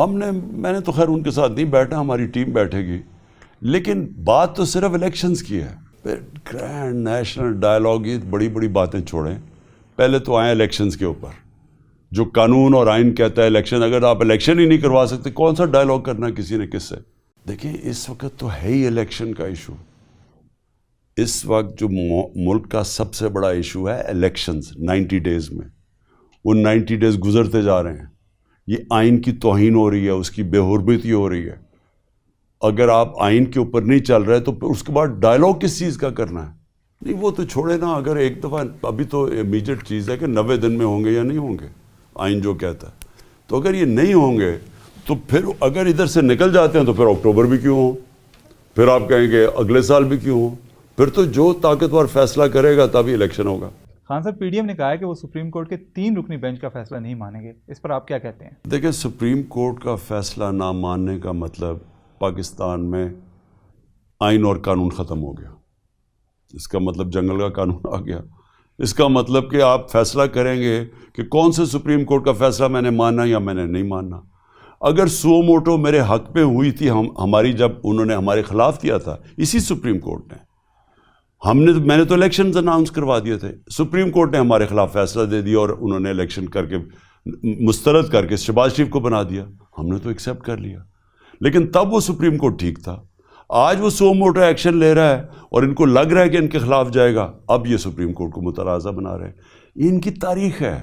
میں نے تو خیر ان کے ساتھ نہیں بیٹھا، ہماری ٹیم بیٹھے گی، لیکن بات تو صرف الیکشنز کی ہے. پھر گرینڈ نیشنل ڈائلاگ، یہ بڑی بڑی باتیں چھوڑیں، پہلے تو آئیں الیکشنز کے اوپر. جو قانون اور آئین کہتا ہے الیکشن، اگر آپ الیکشن ہی نہیں کروا سکتے کون سا ڈائلاگ کرنا ہے کسی نے کس سے؟ دیکھیں اس وقت تو ہے ہی الیکشن کا ایشو. اس وقت جو ملک کا سب سے بڑا ایشو ہے الیکشنز 90 ڈیز میں، وہ 90 ڈیز گزرتے جا رہے ہیں. یہ آئین کی توہین ہو رہی ہے، اس کی بے حرمتی ہو رہی ہے. اگر آپ آئین کے اوپر نہیں چل رہے تو پھر اس کے بعد ڈائلاگ کس چیز کا کرنا ہے؟ نہیں وہ تو چھوڑے نا. اگر ایک دفعہ ابھی تو امیجیٹ چیز ہے کہ 90 دن میں ہوں گے یا نہیں ہوں گے، آئین جو کہتا ہے. تو اگر یہ نہیں ہوں گے تو پھر اگر ادھر سے نکل جاتے ہیں تو پھر اکتوبر بھی کیوں ہوں، پھر آپ کہیں گے اگلے سال بھی کیوں ہوں. پھر تو جو طاقتور فیصلہ کرے گا تبھی الیکشن ہوگا. خان صاحب، پی ڈی ایم نے کہا ہے کہ وہ سپریم کورٹ کے 3 رکنی بینچ کا فیصلہ نہیں مانیں گے، اس پر آپ کیا کہتے ہیں؟ دیکھیں سپریم کورٹ کا فیصلہ نہ ماننے کا مطلب پاکستان میں آئین اور قانون ختم ہو گیا. اس کا مطلب جنگل کا قانون آ گیا. اس کا مطلب کہ آپ فیصلہ کریں گے کہ کون سے سپریم کورٹ کا فیصلہ میں نے ماننا یا میں نے نہیں ماننا. اگر سو موٹو میرے حق پہ ہوئی تھی ہماری، جب انہوں نے ہمارے خلاف کیا تھا اسی سپریم کورٹ نے، میں نے تو الیکشنز اناؤنس کروا دیے تھے، سپریم کورٹ نے ہمارے خلاف فیصلہ دے دیا اور انہوں نے الیکشن کر کے مسترد کر کے شہباز شریف کو بنا دیا. ہم نے تو ایکسیپٹ کر لیا، لیکن تب وہ سپریم کورٹ ٹھیک تھا. آج وہ سو موٹو ایکشن لے رہا ہے اور ان کو لگ رہا ہے کہ ان کے خلاف جائے گا، اب یہ سپریم کورٹ کو متنازع بنا رہے ہیں. یہ ان کی تاریخ ہے.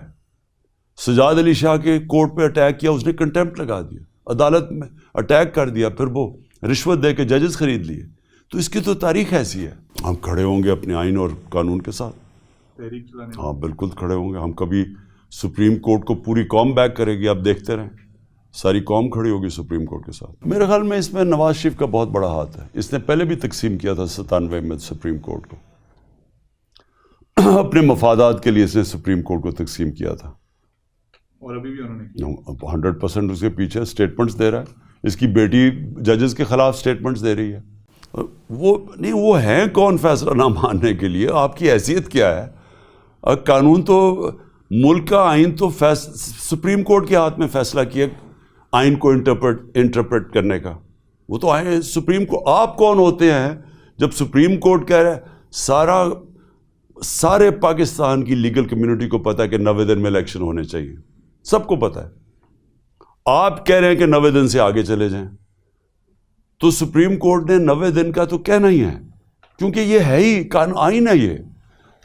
سجاد علی شاہ کے کورٹ پہ اٹیک کیا، اس نے کنٹیمپٹ لگا دیا، عدالت میں اٹیک کر دیا، پھر وہ رشوت دے کے ججز خرید لیے. تو اس کی تو تاریخ ایسی ہے. ہم کھڑے ہوں گے اپنے آئین اور قانون کے ساتھ، تحریک چلانے. ہاں بالکل کھڑے ہوں گے. ہم کبھی سپریم کورٹ کو پوری قوم بیک کرے گی، آپ دیکھتے رہیں، ساری قوم کھڑی ہوگی سپریم کورٹ کے ساتھ. میرے خیال میں اس میں نواز شریف کا بہت بڑا ہاتھ ہے. اس نے پہلے بھی تقسیم کیا تھا 97 میں سپریم کورٹ کو، اپنے مفادات کے لیے اس نے سپریم کورٹ کو تقسیم کیا تھا. اور ابھی بھی انہوں نے 100% اس کے پیچھے اسٹیٹمنٹس دے رہا ہے. اس کی بیٹی ججز کے خلاف اسٹیٹمنٹس دے رہی ہے. وہ ہیں کون فیصلہ نہ ماننے کے لیے؟ آپ کی حیثیت کیا ہے؟ قانون تو ملک کا آئین تو سپریم کورٹ کے ہاتھ میں فیصلہ کیا آئین کو انٹرپریٹ کرنے کا. وہ تو آئین سپریم کو، آپ کون ہوتے ہیں جب سپریم کورٹ کہہ رہا ہے؟ سارے پاکستان کی لیگل کمیونٹی کو پتہ ہے کہ 90 دن میں الیکشن ہونے چاہیے، سب کو پتہ ہے. آپ کہہ رہے ہیں کہ 90 دن سے آگے چلے جائیں، تو سپریم کورٹ نے 90 دن کا تو کہنا ہی ہے، کیونکہ یہ ہے ہی قانون، آئین ہے یہ.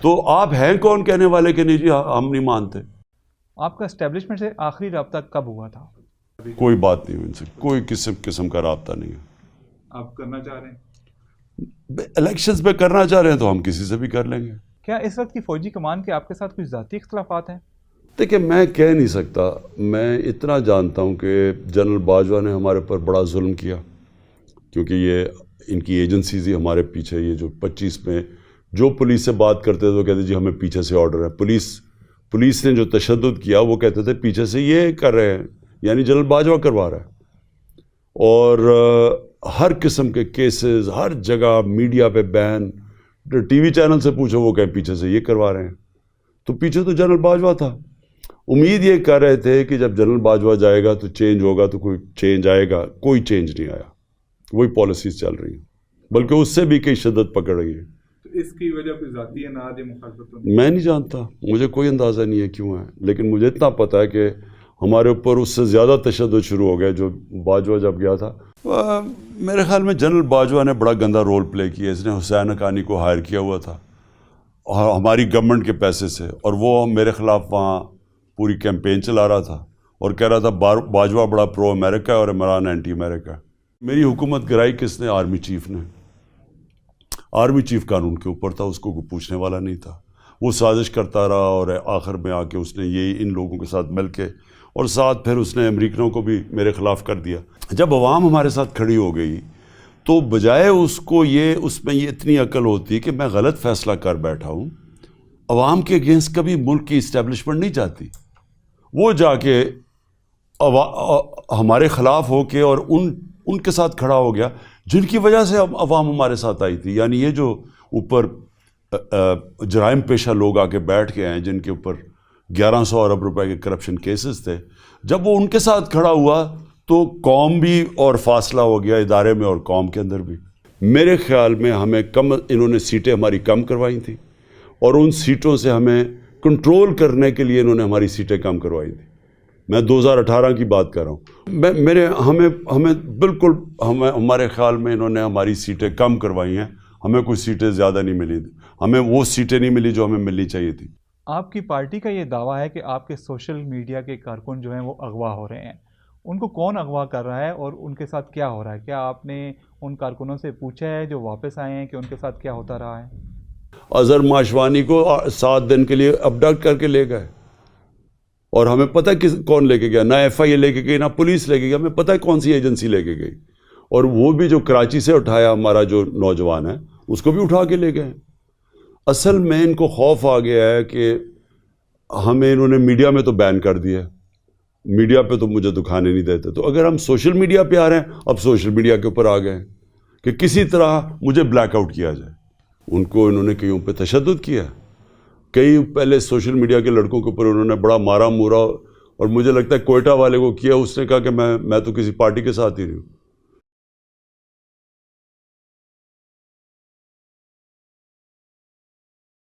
تو آپ ہیں کون کہنے والے کہ نہیں جی ہم نہیں مانتے؟ آپ کا اسٹیبلشمنٹ سے آخری رابطہ کب ہوا تھا؟ کوئی بات نہیں ہوئی ان سے، کوئی قسم کا رابطہ نہیں ہے. آپ کرنا چاہ رہے ہیں؟ الیکشنز پہ کرنا چاہ رہے ہیں تو ہم کسی سے بھی کر لیں گے. کیا اس وقت کی فوجی کمان کے آپ کے ساتھ کچھ ذاتی اختلافات ہیں؟ دیکھیں میں کہہ نہیں سکتا. میں اتنا جانتا ہوں کہ جنرل باجوہ نے ہمارے پر بڑا ظلم کیا، کیونکہ یہ ان کی ایجنسیز ہی ہمارے پیچھے، یہ جو 25 میں جو پولیس سے بات کرتے تھے وہ کہتے جی ہمیں پیچھے سے آرڈر ہے. پولیس نے جو تشدد کیا وہ کہتے تھے پیچھے سے یہ کر رہے ہیں، یعنی جنرل باجوہ کروا رہا ہے. اور ہر قسم کے کیسز ہر جگہ، میڈیا پہ بین، ٹی وی چینل سے پوچھو وہ کہیں پیچھے سے یہ کروا رہے ہیں. تو پیچھے تو جنرل باجوہ تھا. امید یہ کر رہے تھے کہ جب جنرل باجوہ جائے گا تو چینج ہوگا، تو کوئی چینج آئے گا. کوئی چینج نہیں آیا، وہی پالیسیز چل رہی ہیں، بلکہ اس سے بھی کئی شدت پکڑ رہی ہے. اس کی وجہ کوئی ذاتی اناد یا مخالفت؟ میں نہیں جانتا، مجھے کوئی اندازہ نہیں ہے کیوں ہے، لیکن مجھے اتنا پتہ ہے کہ ہمارے اوپر اس سے زیادہ تشدد شروع ہو گیا جو باجوہ جب گیا تھا. میرے خیال میں جنرل باجوہ نے بڑا گندا رول پلے کیا. اس نے حسین حقانی کو ہائر کیا ہوا تھا اور ہماری گورنمنٹ کے پیسے سے، اور وہ میرے خلاف وہاں پوری کیمپین چلا رہا تھا اور کہہ رہا تھا باجوہ بڑا پرو امریکہ اور عمران اینٹی امریکہ. میری حکومت گرائی کس نے؟ آرمی چیف نے. آرمی چیف قانون کے اوپر تھا، اس کو کوئی پوچھنے والا نہیں تھا. وہ سازش کرتا رہا اور آخر میں آ کے اس نے یہ ان لوگوں کے ساتھ مل کے، اور ساتھ پھر اس نے امریکنوں کو بھی میرے خلاف کر دیا. جب عوام ہمارے ساتھ کھڑی ہو گئی تو بجائے اس میں یہ اتنی عقل ہوتی کہ میں غلط فیصلہ کر بیٹھا ہوں، عوام کے اگینسٹ کبھی ملک کی اسٹیبلشمنٹ نہیں چاہتی. وہ جا کے ہمارے خلاف ہو کے اور ان کے ساتھ کھڑا ہو گیا جن کی وجہ سے عوام ہمارے ساتھ آئی تھی. یعنی یہ جو اوپر جرائم پیشہ لوگ آ کے بیٹھ کے ہیں، جن کے اوپر 1100 ارب روپے کے کرپشن کیسز تھے، جب وہ ان کے ساتھ کھڑا ہوا تو قوم بھی اور فاصلہ ہو گیا ادارے میں اور قوم کے اندر بھی. میرے خیال میں ہمیں انہوں نے سیٹیں ہماری کم کروائی تھیں اور ان سیٹوں سے ہمیں کنٹرول کرنے کے لیے انہوں نے ہماری سیٹیں کم کروائی تھیں. میں 2018 کی بات کر رہا ہوں. ہمیں بالکل ہمارے خیال میں انہوں نے ہماری سیٹیں کم کروائی ہیں. ہمیں کوئی سیٹیں زیادہ نہیں ملی، ہمیں وہ سیٹیں نہیں ملی جو ہمیں ملنی چاہیے تھی. آپ کی پارٹی کا یہ دعویٰ ہے کہ آپ کے سوشل میڈیا کے کارکن جو ہیں وہ اغوا ہو رہے ہیں. ان کو کون اغوا کر رہا ہے اور ان کے ساتھ کیا ہو رہا ہے؟ کیا آپ نے ان کارکنوں سے پوچھا ہے جو واپس آئے ہیں کہ ان کے ساتھ کیا ہوتا رہا ہے؟ اظہر ماشوانی کو 7 دن کے لیے ابڈکٹ کر کے لے گئے اور ہمیں پتہ کون لے کے گیا. نہ ایف آئی اے لے کے گئی، نہ پولیس لے کے گئی. ہمیں پتہ ہے کون سی ایجنسی لے کے گئی. اور وہ بھی جو کراچی سے اٹھایا ہمارا جو نوجوان ہے اس کو بھی اٹھا کے لے گئے. اصل میں ان کو خوف آ گیا ہے کہ ہمیں انہوں نے میڈیا میں تو بین کر دیا، میڈیا پہ تو مجھے دکھانے نہیں دیتے. تو اگر ہم سوشل میڈیا پہ آ رہے ہیں، اب سوشل میڈیا کے اوپر آ گئے ہیں کہ کسی طرح مجھے بلیک آؤٹ کیا جائے. انہوں نے کئیوں پہ تشدد کیا. کئی پہلے سوشل میڈیا کے لڑکوں کے اوپر انہوں نے بڑا مارا مورا، اور مجھے لگتا ہے کوئٹہ والے کو کیا. اس نے کہا کہ میں تو کسی پارٹی کے ساتھ ہی نہیں ہوں.